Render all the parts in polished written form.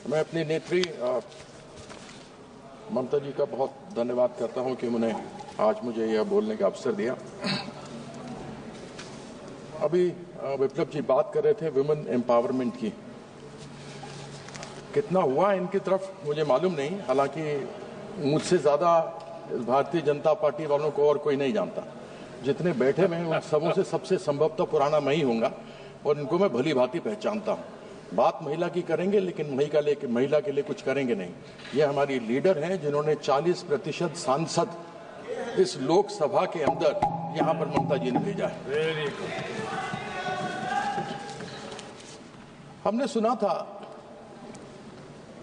मैं अपनी नेत्री ममता जी का बहुत धन्यवाद करता हूं कि उन्होंने आज मुझे यह बोलने का अवसर दिया। अभी विप्लव जी बात कर रहे थे वुमेन एम्पावरमेंट की। कितना हुआ इनकी तरफ मुझे मालूम नहीं, हालांकि मुझसे ज्यादा भारतीय जनता पार्टी वालों को और कोई नहीं जानता। जितने बैठे हुए हैं उन सबों से सबसे संभवतः पुराना मैं ही होऊंगा और इनको मैं भली भांति पहचानता हूं। बात महिला की करेंगे लेकिन महिला के लिए कुछ करेंगे नहीं। ये हमारी लीडर हैं जिन्होंने 40% सांसद इस लोकसभा के अंदर यहां पर ममता जी ने भेजा है। हमने सुना था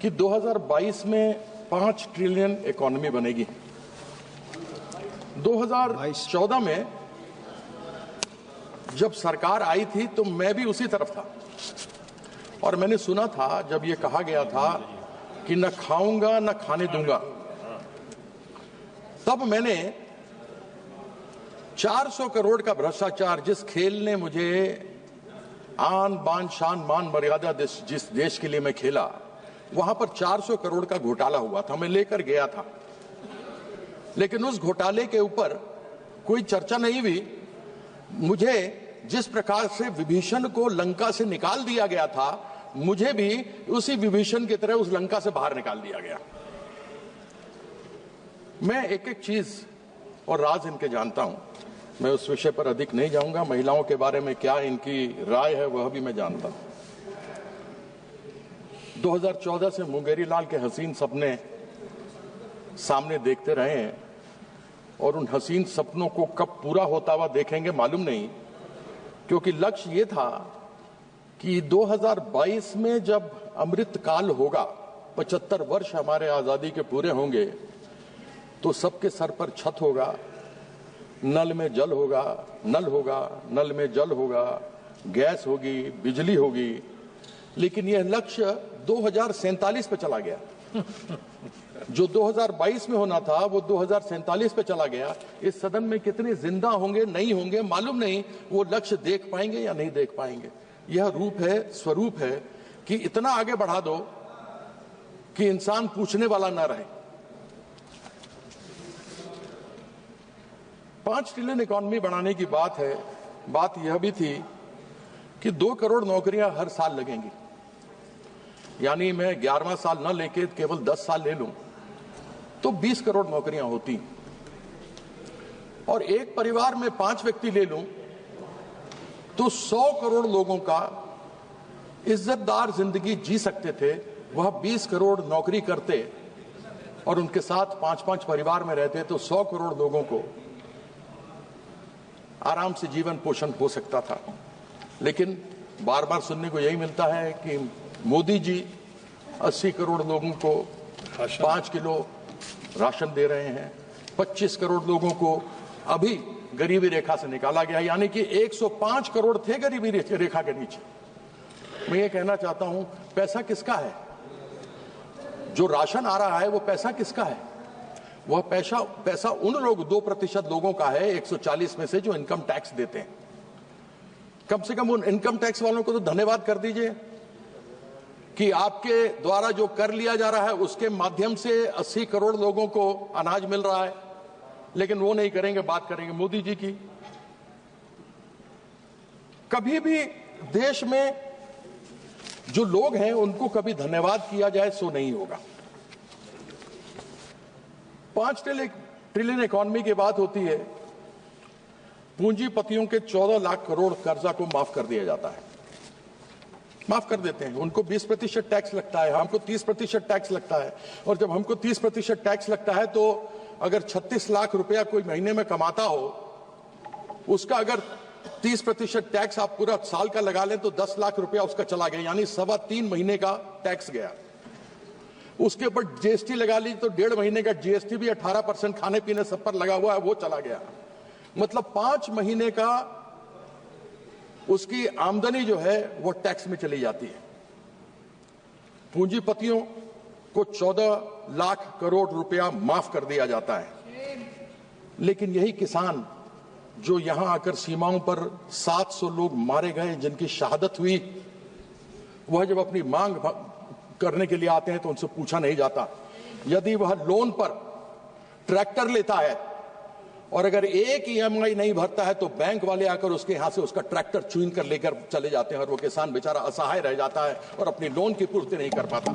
कि 2022 में 5 ट्रिलियन इकोनॉमी बनेगी। 2014 में जब सरकार आई थी तो मैं भी उसी तरफ था और मैंने सुना था जब ये कहा गया था कि न खाऊंगा न खाने दूंगा, तब मैंने 400 करोड़ का भ्रष्टाचार, जिस खेल ने मुझे आन बान शान मान मर्यादा जिस देश के लिए मैं खेला, वहां पर 400 करोड़ का घोटाला हुआ था, मैं लेकर गया था। लेकिन उस घोटाले के ऊपर कोई चर्चा नहीं हुई। मुझे जिस प्रकार से विभीषण को लंका से निकाल दिया गया था, मुझे भी उसी विभीषण की तरह उस लंका से बाहर निकाल दिया गया। मैं एक एक चीज और राज इनके जानता हूं। मैं उस विषय पर अधिक नहीं जाऊंगा। महिलाओं के बारे में क्या इनकी राय है वह भी मैं जानता हूं। 2014 से मुंगेरी लाल के हसीन सपने सामने देखते रहे हैं और उन हसीन सपनों को कब पूरा होता हुआ देखेंगे मालूम नहीं, क्योंकि लक्ष्य ये था कि 2022 में जब अमृत काल होगा, 75 वर्ष हमारे आजादी के पूरे होंगे, तो सबके सर पर छत होगा, नल में जल होगा, नल में जल होगा, गैस होगी, बिजली होगी। लेकिन यह लक्ष्य 2047 पे चला गया। जो 2022 में होना था वो 2047 पे चला गया। इस सदन में कितने जिंदा होंगे नहीं होंगे मालूम नहीं, वो लक्ष्य देख पाएंगे या नहीं देख पाएंगे। यह रूप है, स्वरूप है कि इतना आगे बढ़ा दो कि इंसान पूछने वाला ना रहे। 5 ट्रिलियन इकोनॉमी बढ़ाने की बात है। बात यह भी थी कि 2 करोड़ नौकरियां हर साल लगेंगी। यानी मैं 11वां साल न लेके केवल 10 साल ले लूं तो 20 करोड़ नौकरियां होती, और एक परिवार में 5 व्यक्ति ले लूं तो 100 करोड़ लोगों का इज्जतदार जिंदगी जी सकते थे। वह 20 करोड़ नौकरी करते और उनके साथ 5-5 परिवार में रहते तो 100 करोड़ लोगों को आराम से जीवन पोषण हो सकता था। लेकिन बार बार सुनने को यही मिलता है कि मोदी जी 80 करोड़ लोगों को 5 किलो राशन दे रहे हैं, 25 करोड़ लोगों को अभी गरीबी रेखा से निकाला गया, यानी कि 105 करोड़ थे गरीबी रेखा के नीचे। मैं ये कहना चाहता हूं, पैसा किसका है? जो राशन आ रहा है वो पैसा किसका है? वह पैसा उन लोग 2% लोगों का है 140 में से जो इनकम टैक्स देते हैं। कम से कम उन इनकम टैक्स वालों को तो धन्यवाद कर दीजिए कि आपके द्वारा जो कर लिया जा रहा है उसके माध्यम से 80 करोड़ लोगों को अनाज मिल रहा है। लेकिन वो नहीं करेंगे, बात करेंगे मोदी जी की। कभी भी देश में जो लोग हैं उनको कभी धन्यवाद किया जाए सो नहीं होगा। 5 ट्रिलियन इकोनॉमी की बात होती है, पूंजीपतियों के 14 लाख करोड़ कर्जा को माफ कर दिया जाता है। माफ कर देते हैं। उनको 20% टैक्स लगता है, हमको 30% टैक्स लगता है। और जब हमको 30% टैक्स लगता है तो अगर 36 लाख रुपया कोई महीने में कमाता हो, उसका अगर 30% टैक्स आप पूरा साल का लगा लें तो 10 लाख रुपया उसका चला गया, यानी 3.25 महीने का टैक्स गया। उसके ऊपर जीएसटी लगा ली तो 1.5 महीने का जीएसटी भी 18% खाने पीने सब पर लगा हुआ है, वो चला गया। मतलब 5 महीने का उसकी आमदनी जो है वो टैक्स में चली जाती है। पूंजीपतियों को 14 लाख करोड़ रुपया माफ कर दिया जाता है। लेकिन यही किसान जो यहां आकर सीमाओं पर 700 लोग मारे गए, जिनकी शहादत हुई, वह जब अपनी मांग करने के लिए आते हैं तो उनसे पूछा नहीं जाता। यदि वह लोन पर ट्रैक्टर लेता है और अगर एक EMI नहीं भरता है तो बैंक वाले आकर उसके यहां से उसका ट्रैक्टर छीन कर लेकर चले जाते हैं और वो किसान बेचारा असहाय रह जाता है और अपनी लोन की पूर्ति नहीं कर पाता।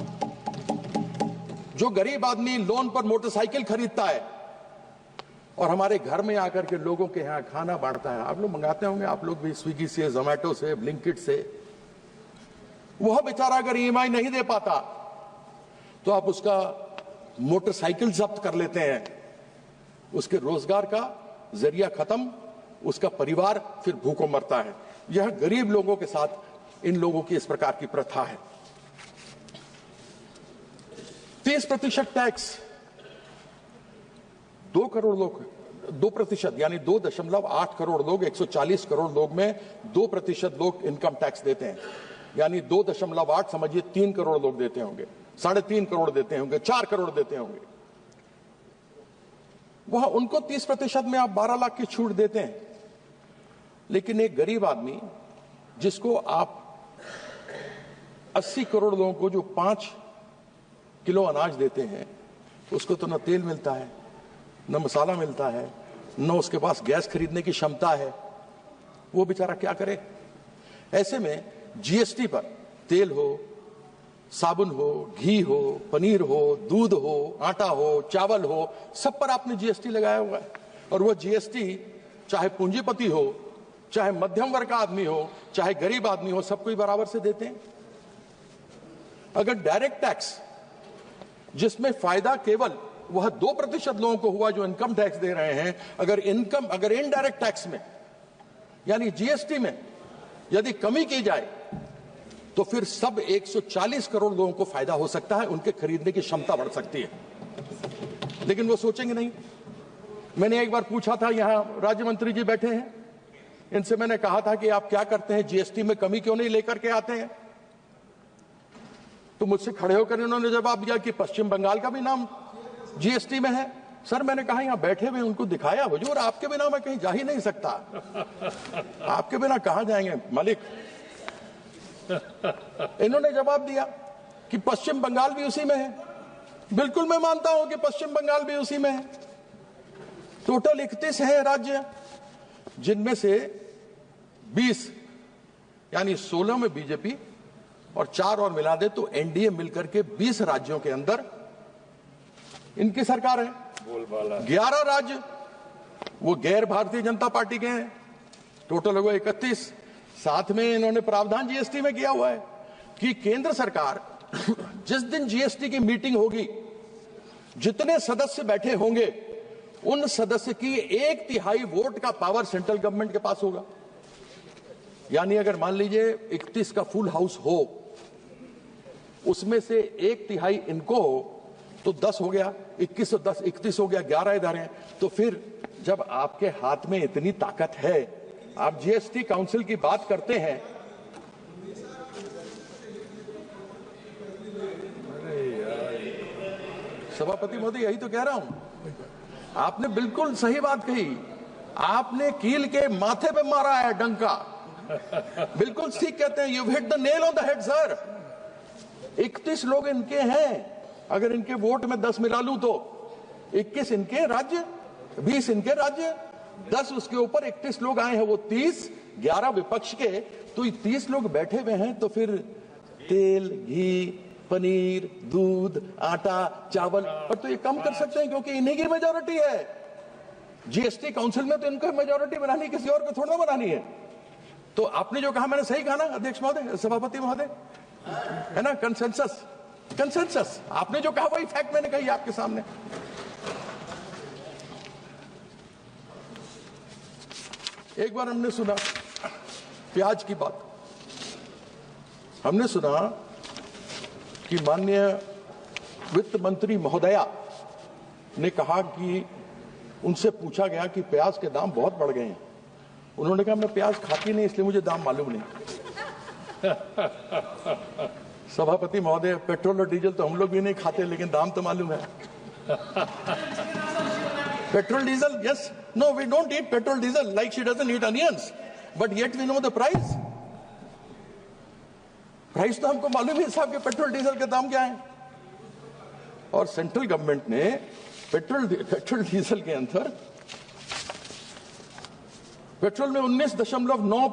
जो गरीब आदमी लोन पर मोटरसाइकिल खरीदता है और हमारे घर में आकर के लोगों के यहां खाना बांटता है, आप लोग मंगाते होंगे, आप लोग भी स्विगी से, जोमेटो से, ब्लिंकिट से, वह बेचारा अगर EMI नहीं दे पाता तो आप उसका मोटरसाइकिल जब्त कर लेते हैं, उसके रोजगार का जरिया खत्म, उसका परिवार फिर भूखों मरता है। यह गरीब लोगों के साथ इन लोगों की इस प्रकार की प्रथा है। 30% टैक्स, 2 करोड़ लोग, 2% यानी 2.8 करोड़ लोग, 140 करोड़ लोग में 2% लोग इनकम टैक्स देते हैं, यानी 2.8 समझिए 3 करोड़ लोग देते होंगे, 3.5 करोड़ देते होंगे, 4 करोड़ देते होंगे। वह उनको 30% में आप 12 लाख की छूट देते हैं, लेकिन एक गरीब आदमी जिसको आप 80 करोड़ लोगों को जो 5 किलो अनाज देते हैं, उसको तो न तेल मिलता है, न मसाला मिलता है, न उसके पास गैस खरीदने की क्षमता है, वो बेचारा क्या करे। ऐसे में GST पर तेल हो, साबुन हो, घी हो, पनीर हो, दूध हो, आटा हो, चावल हो, सब पर आपने GST लगाया हुआ है। और वो GST चाहे पूंजीपति हो, चाहे मध्यम वर्ग का आदमी हो, चाहे गरीब आदमी हो, सबको ही बराबर से देते हैं। अगर डायरेक्ट टैक्स जिसमें फायदा केवल वह 2% लोगों को हुआ जो इनकम टैक्स दे रहे हैं, अगर इनडायरेक्ट टैक्स में यानी GST में यदि कमी की जाए तो फिर सब 140 करोड़ लोगों को फायदा हो सकता है, उनके खरीदने की क्षमता बढ़ सकती है, लेकिन वो सोचेंगे नहीं। मैंने एक बार पूछा था, यहां राज्य मंत्री जी बैठे हैं, इनसे मैंने कहा था कि आप क्या करते हैं, GST में कमी क्यों नहीं लेकर के आते हैं? तो मुझसे खड़े होकर इन्होंने जवाब दिया कि पश्चिम बंगाल का भी नाम GST में है। सर मैंने कहा यहां बैठे हुए उनको दिखाया, हुजूर आपके बिना मैं कहीं जा ही नहीं सकता। आपके बिना कहां जाएंगे मालिक? इन्होंने जवाब दिया कि पश्चिम बंगाल भी उसी में है। बिल्कुल मैं मानता हूं कि पश्चिम बंगाल भी उसी में है। टोटल 31 है राज्य, जिनमें से 20 यानी 16 में बीजेपी और 4 और मिला दे तो NDA मिलकर के 20 राज्यों के अंदर इनकी सरकार है। 11 राज्य वो गैर भारतीय जनता पार्टी के हैं, टोटल हुआ 31। साथ में इन्होंने प्रावधान GST में किया हुआ है कि केंद्र सरकार जिस दिन GST की मीटिंग होगी, जितने सदस्य बैठे होंगे उन सदस्य की 1/3 वोट का पावर सेंट्रल गवर्नमेंट के पास होगा। यानी अगर मान लीजिए 31 का फुल हाउस हो, उसमें से 1/3 इनको हो तो 10 हो गया, 21 और 10 31 हो गया, 11 इधर हैं। तो फिर जब आपके हाथ में इतनी ताकत है, आप GST काउंसिल की बात करते हैं, सभापति महोदय यही तो कह रहा हूं, आपने बिल्कुल सही बात कही, आपने कील के माथे पे मारा है डंका, बिल्कुल ठीक कहते हैं, you hit the nail on the head sir. 31 लोग इनके हैं, अगर इनके वोट में 10 मिला लूं तो 21 इनके राज्य, 20 इनके राज्य, 10 उसके ऊपर 31 लोग आए हैं, वो 30, 11 विपक्ष के, तो 30 लोग बैठे हुए हैं। तो फिर तेल, घी, पनीर, दूध, आटा, चावल पर तो ये कम कर सकते हैं क्योंकि इन्हीं की मेजोरिटी है। GST काउंसिल में तो इनको मेजोरिटी बनानी, किसी और को थोड़ा बनानी है। तो आपने जो कहा मैंने सही कहा ना अध्यक्ष महोदय, सभापति महोदय, है ना? कंसेंसस आपने जो कहा वही फैक्ट मैंने कही आपके सामने। एक बार हमने सुना प्याज की बात, हमने सुना कि माननीय वित्त मंत्री महोदया ने कहा कि उनसे पूछा गया कि प्याज के दाम बहुत बढ़ गए हैं। उन्होंने कहा मैं प्याज खाती नहीं इसलिए मुझे दाम मालूम नहीं। सभापति महोदय, पेट्रोल और डीजल तो हम लोग भी नहीं खाते, लेकिन दाम तो मालूम है। Petrol diesel, yes, no, we don't eat petrol diesel like she doesn't eat onions, but yet we know the price. Price तो हमको मालूम ही साहब कि पेट्रोल डीजल के दाम क्या है। और सेंट्रल गवर्नमेंट ने पेट्रोल डीजल के अंदर पेट्रोल में 19.9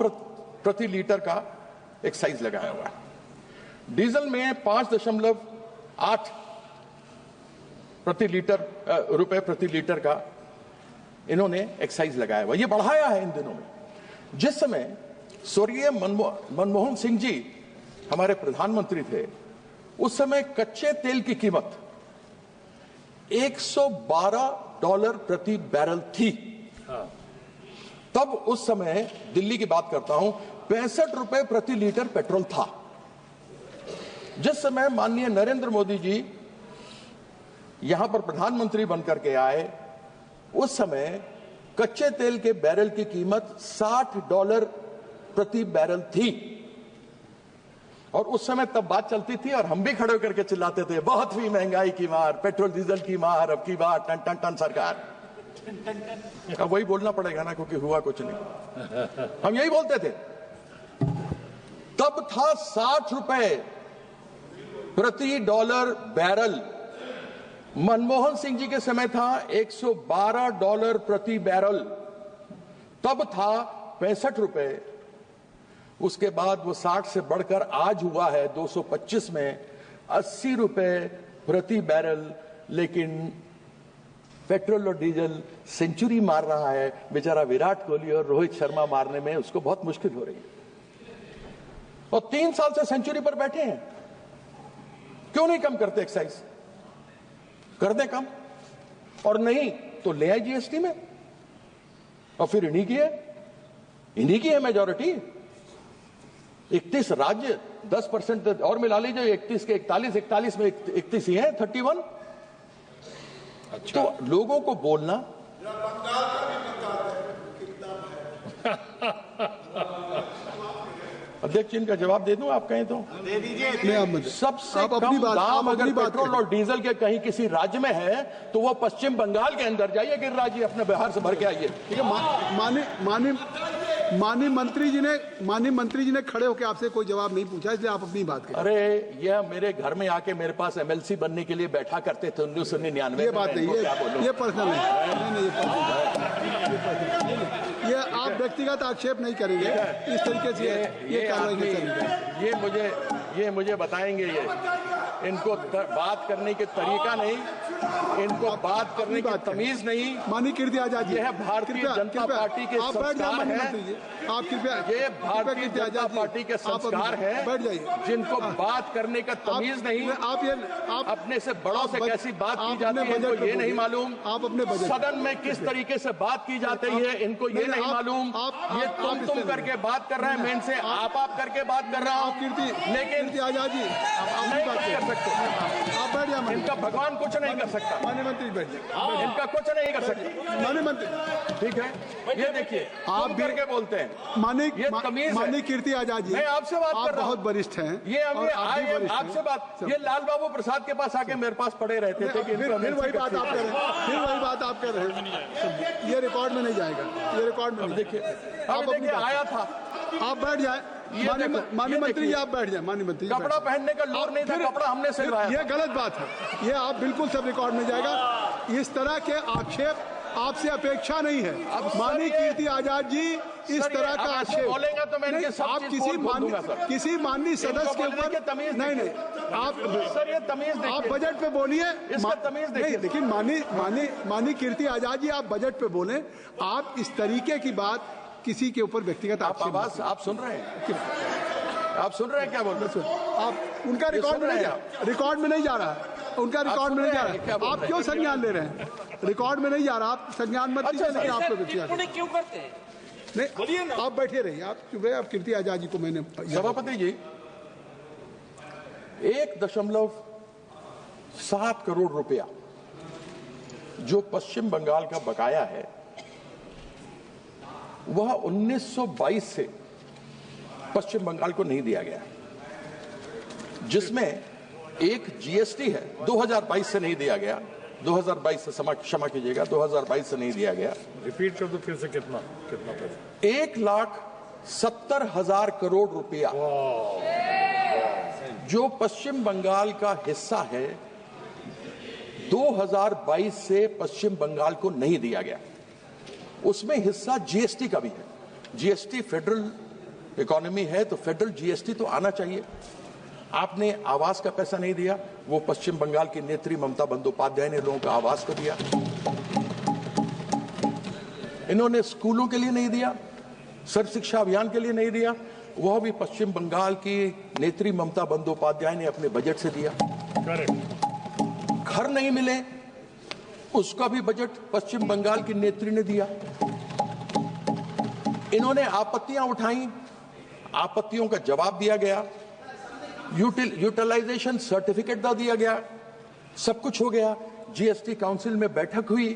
प्रति लीटर का एक्साइज लगाया हुआ है, डीजल में 5.8 रुपए प्रति लीटर का इन्होंने एक्साइज लगाया हुआ। ये बढ़ाया है इन दिनों में। जिस समय स्वर्गीय मनमोहन सिंह जी हमारे प्रधानमंत्री थे, उस समय कच्चे तेल की कीमत $112 प्रति बैरल थी। तब उस समय दिल्ली की बात करता हूं, 65 रुपए प्रति लीटर पेट्रोल था। जिस समय माननीय नरेंद्र मोदी जी यहां पर प्रधानमंत्री बनकर के आए, उस समय कच्चे तेल के बैरल की कीमत $60 प्रति बैरल थी। और उस समय तब बात चलती थी और हम भी खड़े होकर के चिल्लाते थे, बहुत हुई महंगाई की मार, पेट्रोल डीजल की मार, अब की बार टन टन टन सरकार। अब वही बोलना पड़ेगा ना, क्योंकि हुआ कुछ नहीं। हम यही बोलते थे। तब था 60 रुपए प्रति डॉलर बैरल। मनमोहन सिंह जी के समय था $112 प्रति बैरल। तब था 65 रुपए। उसके बाद वो 60 से बढ़कर आज हुआ है 225 में 80 रुपए प्रति बैरल। लेकिन पेट्रोल और डीजल सेंचुरी मार रहा है। बेचारा विराट कोहली और रोहित शर्मा मारने में उसको बहुत मुश्किल हो रही है। और 3 साल से सेंचुरी पर बैठे हैं। क्यों नहीं कम करते एक्साइज? कर दे कम, और नहीं तो ले आए जीएसटी में। और फिर इन्हीं की है मेजॉरिटी। 31 राज्य 10% और मिला लीजिए, 31 के 41 में 31 ही है, 31। अच्छा। तो लोगों को बोलना अध्यक्ष जी, इनका जवाब दे दूं? आप कहें तो दे दीजिए। सबसे कम दाम अगर पेट्रोल और डीजल के कहीं किसी राज्य में है तो वो पश्चिम बंगाल के अंदर जाइए, गिरिराज जी, अपने बिहार से भर के आइए। माननीय मंत्री जी ने खड़े होकर आपसे कोई जवाब नहीं पूछा, इसलिए आप अपनी बात करें। अरे यह मेरे घर में आके मेरे पास MLC बनने के लिए बैठा करते थे 1999। ये बात नहीं, ये पर्सनल नहीं, ये आप व्यक्तिगत आक्षेप नहीं करेंगे इस तरीके से। ये कार्रवाई नहीं करेंगे। ये मुझे बताएंगे। ये इनको बात करने के तरीका नहीं, इनको बात करने की तमीज नहीं। माननीय कीर्ति आजाद जी, यह भारतीय जनता पार्टी के संस्कार है। आप कृपया, ये भारतीय जनता पार्टी के संस्कार है। बैठ जाइए। जिनको बात करने का तमीज नहीं, आप अपने से बड़ों से कैसी बात की जाती है इनको ये नहीं मालूम। आप अपने सदन में किस तरीके से बात की जाती है इनको ये नहीं मालूम। ये तुम करके बात कर रहे हैं, मैं इनसे आप करके बात कर रहा हूँ। लेकिन आजाद जी नहीं कर सकते। आप बैठ जाए। इनका भगवान कुछ नहीं कर सकता। माननीय मंत्री बैठ जाए। इनका कुछ नहीं कर सकता। माननीय मंत्री, ठीक है, ये देखिए आप भी करके बोलते हैं। माननीय कीर्ति आजाद जी, मैं आपसे बात कर रहा हूँ। बहुत वरिष्ठ हैं। ये आपसे बात, ये लाल बाबू प्रसाद के पास आके मेरे पास पड़े रहते थे कि फिर वही बात आप कर रहे हैं। ये रिकॉर्ड में नहीं जाएगा। ये रिकॉर्ड में देखिए, आया था। आप बैठ जाए। माननीय मंत्री जी, आप बैठ जाए। माननीय मंत्री, कपड़ा पहनने का लोग नहीं था, कपड़ा हमने सिलवाया। ये गलत बात है। ये आप बिल्कुल सब रिकॉर्ड में जाएगा। इस तरह के आक्षेप आपसे अपेक्षा नहीं है। माननीय कीर्ति आजाद जी, इस तरह का आक्षेप बोलेगा तो मैं इनके सब आप किसी माननीय सदस्य के ऊपर नहीं, आप सर ये तमीज आप बजट पे बोलिए। इसका तमीज देखिए। लेकिन माननीय कीर्ति आजाद जी, आप बजट पे बोले। आप इस तरीके की बात किसी के ऊपर व्यक्तिगत आवाज आप सुन रहे हैं? आप सुन रहे हैं क्या बोल रहे हैं? आप उनका रिकॉर्ड में नहीं जा रहा है। उनका रिकॉर्ड में नहीं जा रहा है। आप क्यों संज्ञान ले रहे हैं? रिकॉर्ड में नहीं जा रहा, आप संज्ञान मत लीजिए। लेकिन आपको क्यों करते हैं? नहीं, आप बैठे रहिए। आप चुप रहे। आप कीर्ति आजाद जी को मैंने सभापति जी 1.7 करोड़ रुपया जो पश्चिम बंगाल का बकाया है वह 1922 से पश्चिम बंगाल को नहीं दिया गया, जिसमें एक जीएसटी है। 2022 से नहीं दिया गया। 2022 से क्षमा कीजिएगा, 2022 से नहीं दिया गया। रिपीट कर दो फिर से। कितना पैसा? 1,70,000 करोड़ रुपया जो पश्चिम बंगाल का हिस्सा है 2022 से पश्चिम बंगाल को नहीं दिया गया, उसमें हिस्सा जीएसटी का भी है। जीएसटी फेडरल इकोनॉमी है तो फेडरल जीएसटी तो आना चाहिए। आपने आवास का पैसा नहीं दिया, वो पश्चिम बंगाल की नेत्री ममता बंदोपाध्याय ने लोगों का आवास को दिया। इन्होंने स्कूलों के लिए नहीं दिया, सर्व शिक्षा अभियान के लिए नहीं दिया, वह भी पश्चिम बंगाल की नेत्री ममता बंदोपाध्याय ने अपने बजट से दिया। घर नहीं मिले, उसका भी बजट पश्चिम बंगाल की नेत्री ने दिया। इन्होंने आपत्तियां उठाई, आपत्तियों का जवाब दिया गया, यूटिलाइजेशन सर्टिफिकेट दिया गया, सब कुछ हो गया। जीएसटी काउंसिल में बैठक हुई,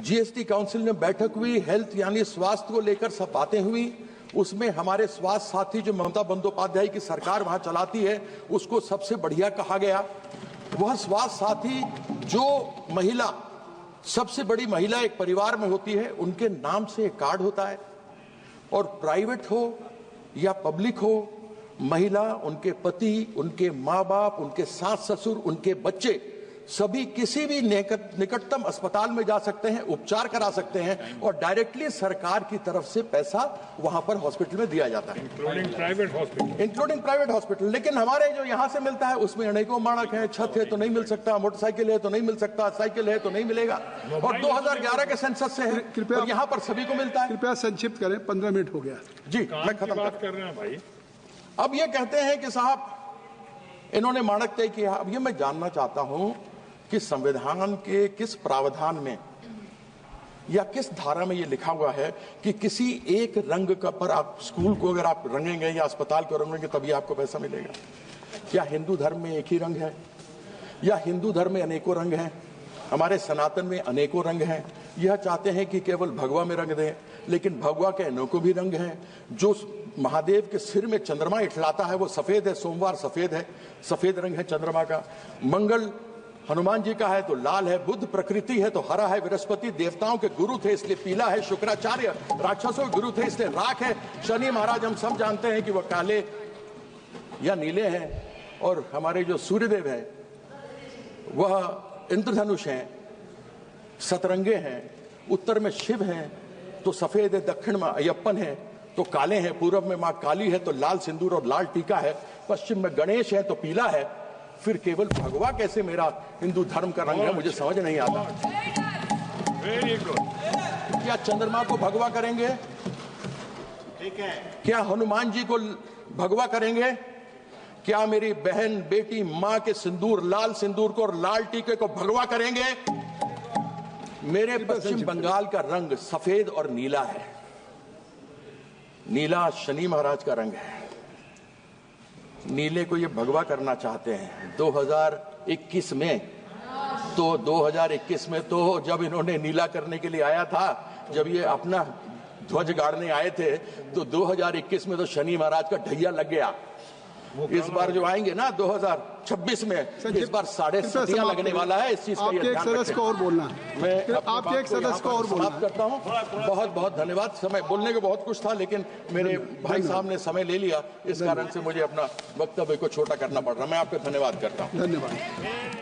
जीएसटी काउंसिल में बैठक हुई, हेल्थ यानी स्वास्थ्य को लेकर सब बातें हुई। उसमें हमारे स्वास्थ्य साथी जो ममता बंदोपाध्याय की सरकार वहां चलाती है उसको सबसे बढ़िया कहा गया। वह स्वास्थ्य साथी जो महिला, सबसे बड़ी महिला एक परिवार में होती है, उनके नाम से एक कार्ड होता है, और प्राइवेट हो या पब्लिक हो, महिला, उनके पति, उनके माँ बाप, उनके सास ससुर, उनके बच्चे सभी किसी भी निकटतम अस्पताल में जा सकते हैं, उपचार करा सकते हैं, और डायरेक्टली सरकार की तरफ से पैसा वहां पर हॉस्पिटल में दिया जाता है, इंक्लूडिंग प्राइवेट हॉस्पिटल। लेकिन हमारे जो यहां से मिलता है उसमें अनेकों मानक हैं, छत है तो नहीं मिल सकता, मोटरसाइकिल है तो नहीं मिल सकता, साइकिल है तो नहीं मिलेगा, और 2011 के सेंसस से है, कृपया यहाँ पर सभी को मिलता है। कृपया संक्षिप्त करें, 15 मिनट हो गया जी, मैं खत्म कर रहे हैं भाई। अब ये कहते हैं कि साहब इन्होंने मानक तय किया। अब ये मैं जानना चाहता हूं कि संविधान के किस प्रावधान में या किस धारा में ये लिखा हुआ है कि किसी एक रंग का पर आप स्कूल को अगर आप रंगेंगे या अस्पताल को रंगेंगे तभी आपको पैसा मिलेगा? क्या हिंदू धर्म में एक ही रंग है, या हिंदू धर्म में अनेकों रंग हैं? हमारे सनातन में अनेकों रंग हैं। यह चाहते हैं कि केवल भगवा में रंग दें, लेकिन भगवा के अनेकों भी रंग हैं। जो महादेव के सिर में चंद्रमा इठलाता है वो सफेद है, सोमवार सफेद है, सफेद रंग है चंद्रमा का। मंगल हनुमान जी का है तो लाल है, बुध प्रकृति है तो हरा है, बृहस्पति देवताओं के गुरु थे इसलिए पीला है, शुक्राचार्य राक्षसों के गुरु थे इसलिए राख है, शनि महाराज हम सब जानते हैं कि वह काले या नीले हैं, और हमारे जो सूर्यदेव हैं वह इंद्रधनुष हैं, सतरंगे हैं, उत्तर में शिव हैं तो सफेद है, दक्षिण में अयप्पन है तो काले हैं, पूर्व में मां काली है तो लाल सिंदूर और लाल टीका है, पश्चिम में गणेश है तो पीला है। फिर केवल भगवा कैसे मेरा हिंदू धर्म का रंग है, मुझे समझ नहीं आता। Very good. क्या चंद्रमा को भगवा करेंगे? ठीक है। क्या हनुमान जी को भगवा करेंगे? क्या मेरी बहन, बेटी, मां के सिंदूर, लाल सिंदूर को और लाल टीके को भगवा करेंगे? मेरे पश्चिम बंगाल का रंग सफेद और नीला है। नीला शनि महाराज का रंग है। नीले को ये भगवा करना चाहते हैं 2021 में। तो 2021 में तो जब इन्होंने नीला करने के लिए आया था, जब ये अपना ध्वज गाड़ने आए थे, तो 2021 में तो शनि महाराज का ढैया लग गया। इस बार जो आएंगे ना 2026 में, इस बार 7.5 लगने वाला है। इस चीज का आपके एक सदस्य को और बोलना है, मैं आपके एक सदस्य को और बोलना करता हूँ। बहुत बहुत धन्यवाद। समय बोलने को बहुत कुछ था, लेकिन मेरे भाई साहब ने समय ले लिया, इस कारण से मुझे अपना वक्तव्य को छोटा करना पड़ रहा। मैं आपको धन्यवाद करता हूँ। धन्यवाद।